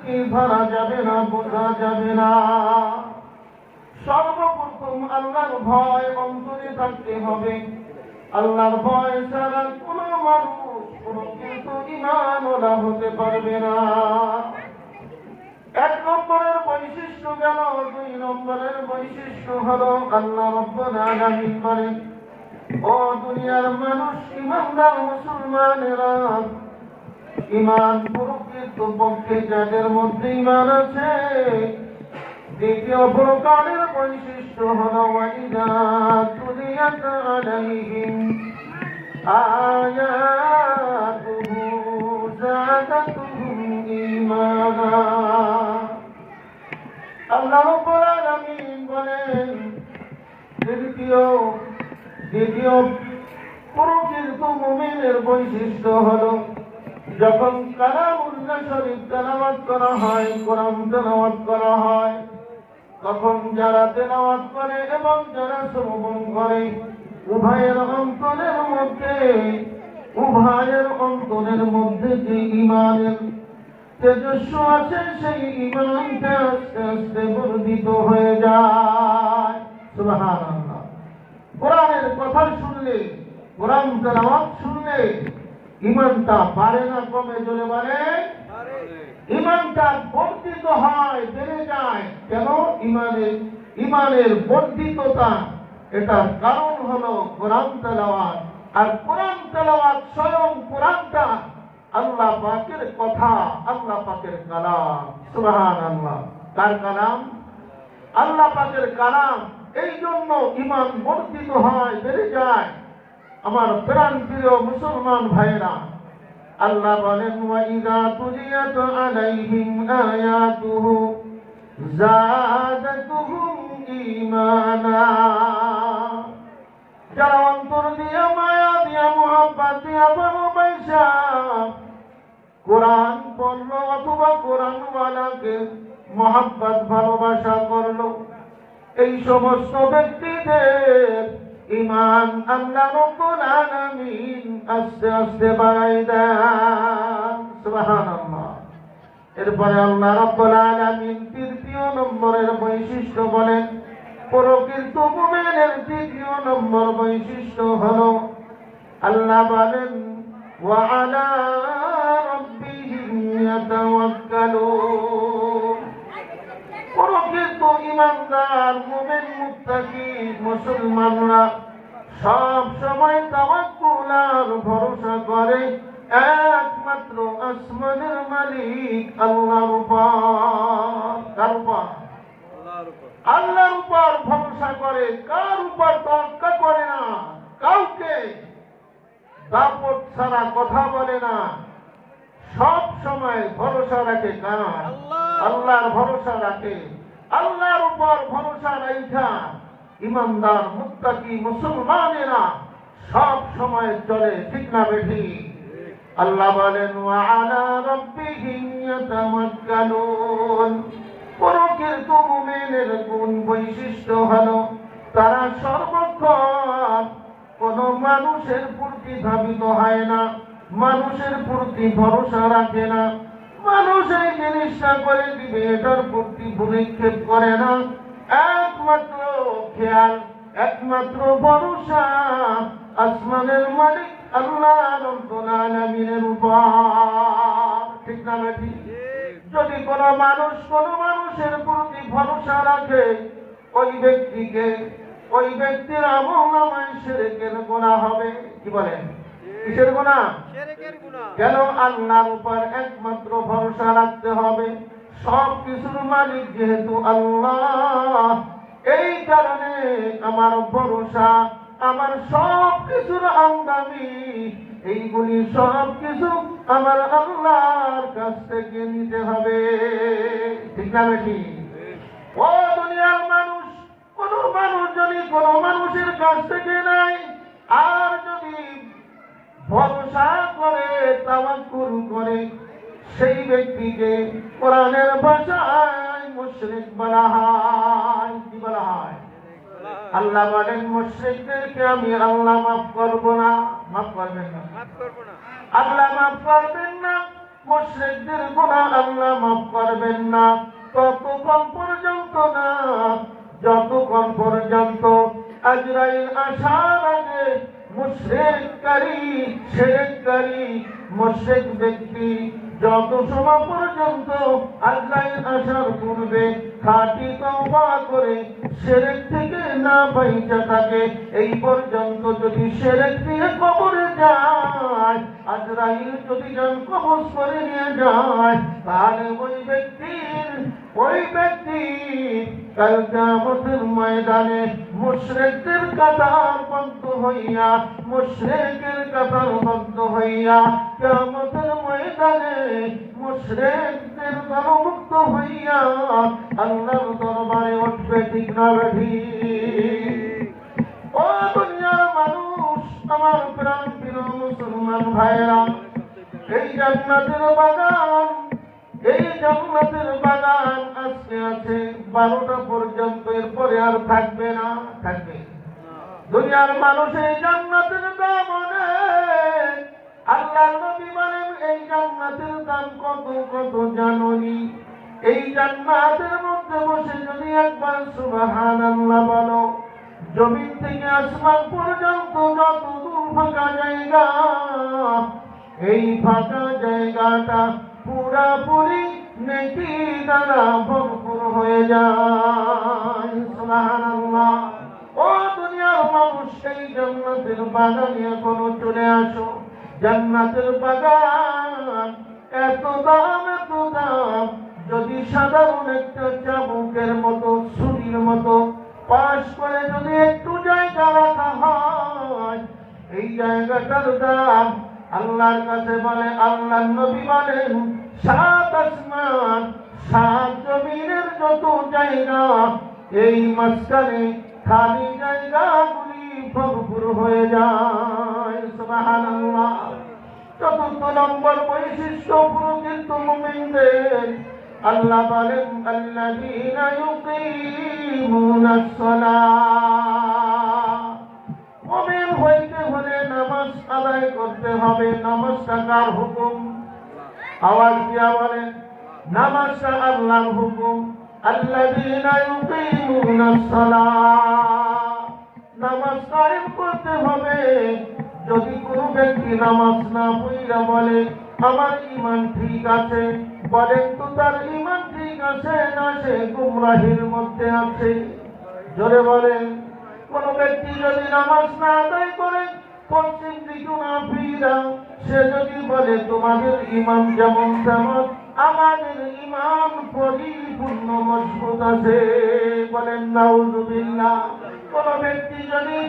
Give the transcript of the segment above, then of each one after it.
কি ধরা যাবে না, বোঝা যাবে না। সর্বপ্রথম আল্লাহর ভয় অন্তরে থাকতে হবে। আল্লাহর ভয় ছাড়া কোনো মানুষ কোনো কিছু ঈমানওয়ালা হতে পারবে না। এক নম্বরের বৈশিষ্ট্য গেল। দুই নম্বরের বৈশিষ্ট্য হলো আল্লাহ রাব্বুল আলামিন বলেন, ও দুনিয়ার মানুষ, ঈমানদার মুসলমানেরা, ঈমান প্রকৃতপক্ষে যাদের মধ্যে ঈমান আছে, দ্বিতীয় প্রকারের বৈশিষ্ট্য হলো ওয়াইদা তুলিয়াত আলাইহিম আয়াতুহু যাদাতুহুম ঈমানা। আল্লাহ রাব্বুল আলামিন বলেন, দ্বিতীয় প্রকৃত মুমিনের বৈশিষ্ট্য হলো যখন কালামুল্লাহ শরীফ তেলাওয়াত করা হয়, কোরআন তেলাওয়াত করা হয়, তখন যারা তেলাওয়াত করে এবং যারা শ্রবণ করে উভয়ের অন্তরের মধ্যে যে ঈমানের তেজস্ব আছে, সেই ঈমানটা আস্তে আস্তে বর্ধিত হয়ে যায়। সুবহানাল্লাহ। কোরআনের কথা শুনলে, কোরআন তেলাওয়াত শুনলে ঈমানটা বাড়ে না কমে? জোরে বলে। ঈমানটা বর্ধিত হয়, বেড়ে যায়। কেন? ঈমানের বর্ধিততা, এটার কারণ হলো কোরআন তেলাওয়াত। আর কোরআন তেলাওয়াত স্বয়ং কোরআনটা আল্লাহ পাকের কথা, আল্লাহ পাকের কালাম। সুবহানাল্লাহ। কার কালাম? আল্লাহ পাকের কালাম। এই জন্য ঈমান বর্ধিত হয়, বেড়ে যায়। আমার প্রাণ প্রিয় মুসলমান ভাইরা, আল্লাহ বলেন, ওয়াইদা তুলিয়াত আলাইহিম আয়াতুহু যাদাতুহুম ঈমানা। যারা অন্তর দিয়া মায়া দিয়া মুহাব্বত দিয়া ভালোবাসা কোরআন পড়লো অথবা কোরআনওয়ালাকে মুহাব্বত ভালোবাসা করলো, এই সমস্ত ব্যক্তিদের ঈমান আল্লাহ রাব্বুল আলামিন আস্তে আস্তে বাড়াই দেন। সুবহানাল্লাহ। এরপরে আল্লাহ রাব্বুল আলামিন তৃতীয় নম্বরের বৈশিষ্ট্য বলেন, প্রকৃত মুমিনের তৃতীয় নম্বর বৈশিষ্ট্য হলো আল্লাহ বলেন, ওয়া আলা রাব্বিহিম ইয়াতাওয়াক্কালুন। প্রকৃত ঈমানদার মুমিন মুত্তাকি মুসলমানরা সব সময় তাওয়াক্কুল আর ভরসা করে একমাত্র আসমানের মালিক আল্লাহর উপর। কার উপর? আল্লাহর উপর ভরসা করে। কার উপর? তাওয়াক্কুল করে না কাউকে, দাপট ছাড়া কথা বলে না, সব সময় ভরসা রাখে কার? আল্লাহর ভরসা রাখে। আল্লাহর উপর ভরসা রাখা ঈমানদার মুত্তাকি মুসলমানেরা সব সময় চলে। ঠিক না বেঠি? আল্লাহ বলেন, ওয়া আলা রাব্বিহিম ইয়াতাওয়াক্কালুন। প্রকৃত মুমিনের গুণ বৈশিষ্ট্য হলো তারা সর্বক্ষণ কোন মানুষের প্রতি ধাবিত হয় না, মানুষের প্রতি ভরসা রাখে না, মানুষ এই জিনিসটা করে দিবে এটার প্রতি ভূমিক্ষেপ করে না। একমাত্র খেয়াল, একমাত্র ভরসা আসমানের মালিক আল্লাহ রাব্বুল আলামিনের উপর। ঠিক না বেঠি? যদি কোনো মানুষ কোনো মানুষের প্রতি ভরসা রাখে, ওই ব্যক্তির আমলনামায় শিরকের গুনাহ হবে। কি বলেন? কিসের গুনাহ? শিরকের গুনাহ। কেন? আল্লাহর উপর একমাত্র ভরসা রাখতে হবে। সব কিছুর মালিক যেহেতু আল্লাহ, এই কারণে আমার ভরসা, আমার সব কিছুর আমদানি, এইগুলি সব কিছু আমার আল্লাহর কাছ থেকে নিতে হবে। ঠিক না বেশি? ও দুনিয়ার মানুষ, কোন মানুষ যদি কোন মানুষের কাছ থেকে নাই আর যদি ভরসা করে, তাওয়াক্কুল করে, সেই ব্যক্তিকে কোরআনের ভাষায় মুশরিক বলা হয়। কি বলা হয়? আল্লাহ বলেন, মুশরিকদেরকে আমি আল্লাহ মাফ করব না। মাফ করবেন না? আল্লাহ মাফ করবেন না। মুশরিকদের গুনাহ আল্লাহ মাফ করবেন না ততক্ষণ পর্যন্ত না যতক্ষণ পর্যন্ত আজরাইল আসার আগে মুশরিককারী শিরককারী মুশরিক ব্যক্তি যত সময় পর্যন্ত আজরাইল আসার পূর্বে খাঁটি তওবা করে শিরক থেকে না বাইচা থাকে এই পর্যন্ত যদি শিরক দিয়ে কবরে যায় আজরাইল যদি জান কবজ করে নিয়ে যায় তাহলে ওই ব্যক্তি কাল কিয়ামতের ময়দানে মুশরিকদের কাতার বন্ধ হইয়া মুশরিকের কাতার বন্ধ হইয়া কিয়ামতের ময়দানে মুশরিকদের দলমুক্ত হইয়া আল্লাহর দরবারে উঠবে ঠিক না ঠিক? ও দুনিয়ার মানুষ আমার প্রাণ প্রিয় মুসলমান ভাইরা এই জান্নাতের বাগান আজকে আছে 12টা পর্যন্ত এরপরে আর থাকবে না থাকবে দুনিয়ার মানুষ এই জান্নাতের দাম অনেক আল্লাহর নবী বলেন এই জান্নাতের দাম কত কত জানোনি এই জান্নাতের মধ্যে বসে যদি একবার সুবহানাল্লাহ বলো জমিন থেকে আসমান পর্যন্ত যত দূর ফাঁকা জায়গা এই ফাঁকা জায়গাটা পুরাপুরি নেকি দ্বারা ভরপুর হয়ে যায় সুবহানাল্লাহ ও দুনিয়ার মানুষ সেই জান্নাতের বাগানে এখনো চলে আসো জান্নাতের বাগান এত দাম যদি সাধারণ একটা চাবুকের মতো ছুরির মতো পাশ করে যদি একটু জায়গা রাখা হয় এই জায়গাটার দাম আল্লাহর কাছে বলে আল্লাহর নবী বলেন 7 আসমান 7 জমিনের যত জায়গা এই মাঝখানে খালি জায়গাগুলি ভরপুর হয়ে যায় সুবহানাল্লাহ চতুর্থ নম্বর বৈশিষ্ট্য প্রকৃত মুমিনদের আল্লাহ বলেন আল্লাযীনা ইউকিমুনাস সালাহ মুমিন হইতে হলে নামাজ আদায় করতে হবে নামাজটা কার হুকুম আওয়াজ দিয়া বলেন নামাজটা আল্লাহর হুকুম আল্লাযীনা ইউকিমুনাস সালাহ নামাজ কায়েম করতে হবে যদি কোনো ব্যক্তি নামাজ না পড়া বলে আমার ঈমান ঠিক আছে বলেন তো তার ঈমান ঠিক আছে না সে গুমরাহির মধ্যে আছে জোরে বলেন কোন ব্যক্তি যদি নামাজ না আদায় করে পশ্চিম দিকে না ফিরা সে যদি বলে তোমাদের ঈমান যেমন তেমন আমাদের ঈমান পরিপূর্ণ মজবুত আছে বলেন নাউযুবিল্লাহ কোন ব্যক্তি যদি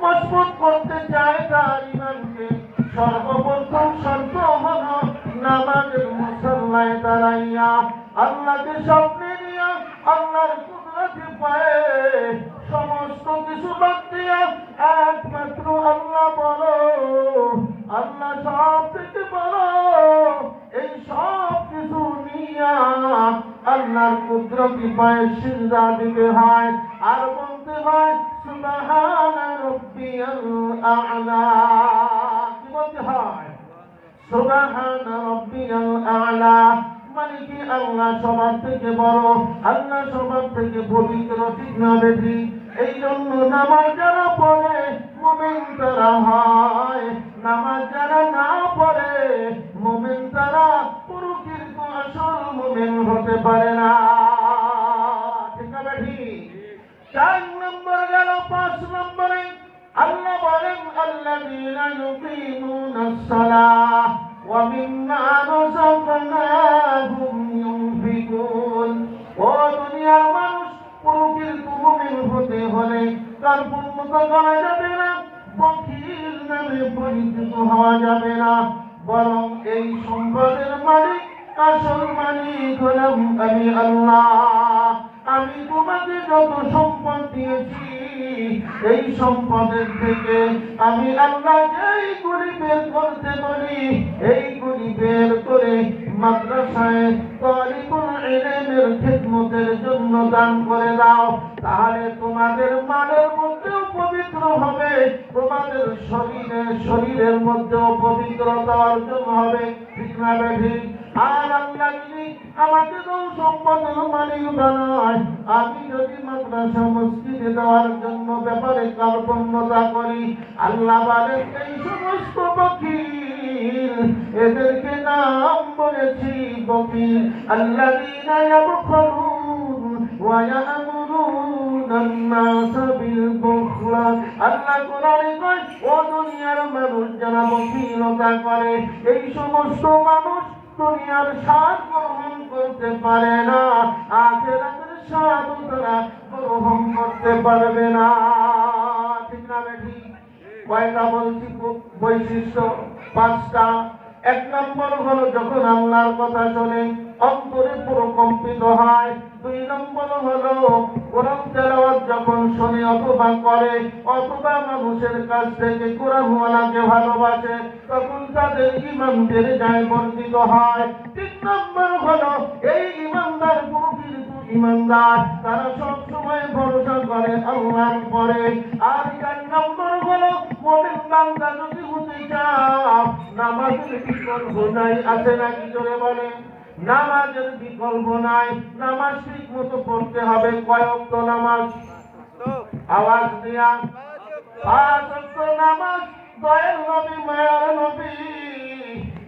মজবুত করতে চায় তার ঈমানকে সর্বপ্রথম শর্ত হলো নামাজের মুসল্লায় দাঁড়াইয়া আল্লাহকে স্বপ্নে নিয়া আল্লাহর কুদরতি পায়ে সমস্ত কিছু বাদ দিয়া একমাত্র আল্লাহ বলো আল্লাহ সব থেকে বলো এই সব কিছু নিয়া আল্লাহর কুদরতি পায়ে সিজদা দিতে হয় আর বলতে হয় সুবহানা রাব্বিয়াল আ'লা কি বলতে হয় সুবহানা রাব্বিয়াল আ'লা মানে কি আল্লাহ সবার থেকে বড় আল্লাহ সবার থেকে পবিত্র ঠিক না বেশি এই জন্য নামাজ যারা পড়ে মুমিন তারা হয় নামাজ যারা না পড়ে মুমিন তারা প্রকৃত আসল মুমিন হতে পারে না ঠিক না বেশি 4 নম্বর গেল 5 নম্বরে আল্লাহ বলেন আল্লাযীনা ইউকিমুনাস সালাহ ওয়া মিম্মা রাযাকনাহুম ইউনফিকুন ও দুনিয়ার মানুষ প্রকৃত মুমিন হতে হলে তার পূর্ণতা করা যাবে না বখিল নামে পরিচিত হওয়া যাবে না বরং এই সম্পদের মালিক আসল মালিক হলাম আমি আল্লাহ আমি তোমাকে যত সম্পদ দিয়েছি এই সম্পদের থেকে আমি আল্লাহ এইগুলি বের করতে বলি এইগুলি বের করে মাদ্রাসায় তালিবুল ইলমের খিদমতের জন্য দান করে দাও তাহলে তোমাদের মালের মধ্যেও পবিত্র হবে তোমাদের শরীরের মধ্যেও পবিত্রতা অর্জন হবে ঠিক না বেঠি। আর আল্লাহ যদি আমাকে ধন সম্পদের মালিক বানায়, আমি যদি মাদ্রাসা মসজিদে দেওয়ার জন্য ব্যাপারে কার্পণ্যতা করি, আল্লাহ বলেন এই সমস্ত বকিল, এদেরকে নাম বলেছি বকিল। আল্লাযীনা ইয়াবখুলুন ওয়া ইয়া'মুরুনা আন-নাসা বিল বুখল। আল্লাহ কোরআনে কয়, ও দুনিয়ার মানুষ যারা বকিলতা করে, এই সমস্ত মানুষ দুনিয়ার স্বাদ গ্রহণ করতে পারে না, আখিরাতের স্বাদ তারা গ্রহণ করতে পারবে না। ঠিক না বেঠি? কয়টা বলছি বৈশিষ্ট্য? 5টা। 1 নম্বর হলো যখন আল্লাহর কথা শোনে অন্তরে প্রকম্পিত হয়। 2 নম্বর হলো কোরআন তেলাওয়াত যখন শুনে অথবা করে, অথবা মানুষের কাছ থেকে কোরআনওয়ালাকে ভালোবাসে, তখন তাদের ঈমান বেড়ে যায়, বর্ধিত হয়। 3 নম্বর হলো এই ঈমানদার প্রকৃত ঈমানদার, তারা সব সময় ভরসা করে আল্লাহর উপরে। আর 4 নম্বর হলো মুমিন বান্দা যদি হতে চাও, নামাজের বিকল্প নাই। আছে নাকি? জোরে বলে। নামাজের বিকল্প নাই। নামাজ ঠিক মতো পড়তে হবে। কয় ওয়াক্ত নামাজ? আওয়াজ দিয়া। 5 ওয়াক্ত নামাজ। দয়াল নবী, মায়ার নবী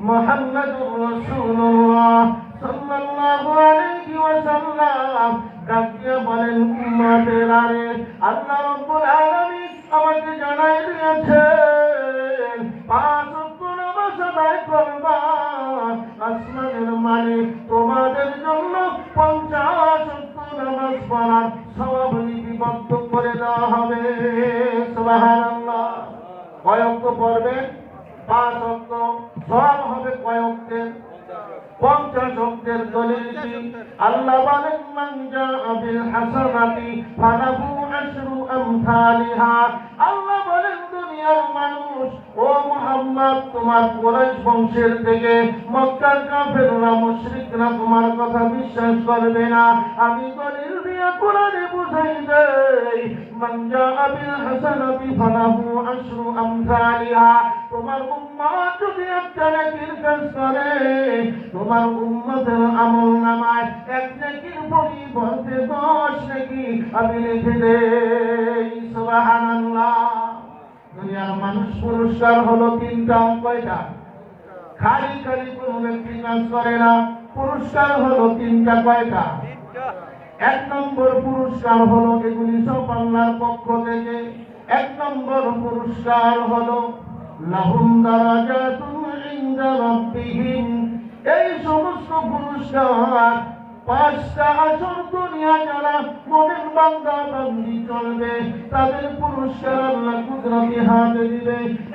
মুহাম্মদুর রাসূলুল্লাহ সাল্লাল্লাহু আলাইহি ওয়াসাল্লাম ডাক দিয়ে বলেন, উম্মতেরা রে, আল্লাহ রাব্বুল আলামিন আমাকে জানাই দিয়েছেন 5 ওয়াক্ত নামাজ আদায় করবা, আসমানের মালিক তোমাদের জন্য 50 ওয়াক্ত নামাজ পড়ার সওয়াব লিপিবদ্ধ করে দেওয়া হবে। সুবহানাল্লাহ। কয় ওয়াক্ত পড়বেন? 5 ওয়াক্ত। সওয়াব হবে কয় ওয়াক্তের? 50 ওয়াক্তের। দলিল কি? আল্লাহ বলেন, মান জাআ বিল হাসানাতি ফালাহু আশরু আমসালিহা। আল্লাহ বলেন, দুনিয়ার মানুষ, ও মুহাম্মদ, তোমার কুরাইশ বংশের থেকে মক্কার কাফেররা মুশরিকরা তোমার কথা বিশ্বাস করবে না। আমি দলিল দিয়ে কোরআনে বুঝাই দেই, মান জাআ বিল হাসানাতি ফালাহু আশরু আমসালিহা। তোমার উম্মত যদি একটা নেকির কাজ করে, তোমার উম্মতের আমলনামায় 1 নেকির পরিবর্তে 10 নেকি আমি লিখে দেই। সুবহানাল্লাহ। দুনিয়ার মানুষ পুরস্কার হলো 3টা। কয়টা? খালি খালি কোনো ব্যক্তি কাজ করে না, পুরস্কার হলো 3টা। কয়টা? 1 নম্বর পুরস্কার হলো, এগুলি সব আল্লাহর পক্ষ থেকে। 1 নম্বর পুরস্কার হলো লাহুম দারাজাতুন ইনদা রাব্বিহিম। এই সমস্ত পুরস্কার 5টা আসর দুনিয়া যারা মুমিন বান্দা বান্দি চলবে, তাদের পুরস্কার আল্লাহ কুদরতি হাতে দিবে।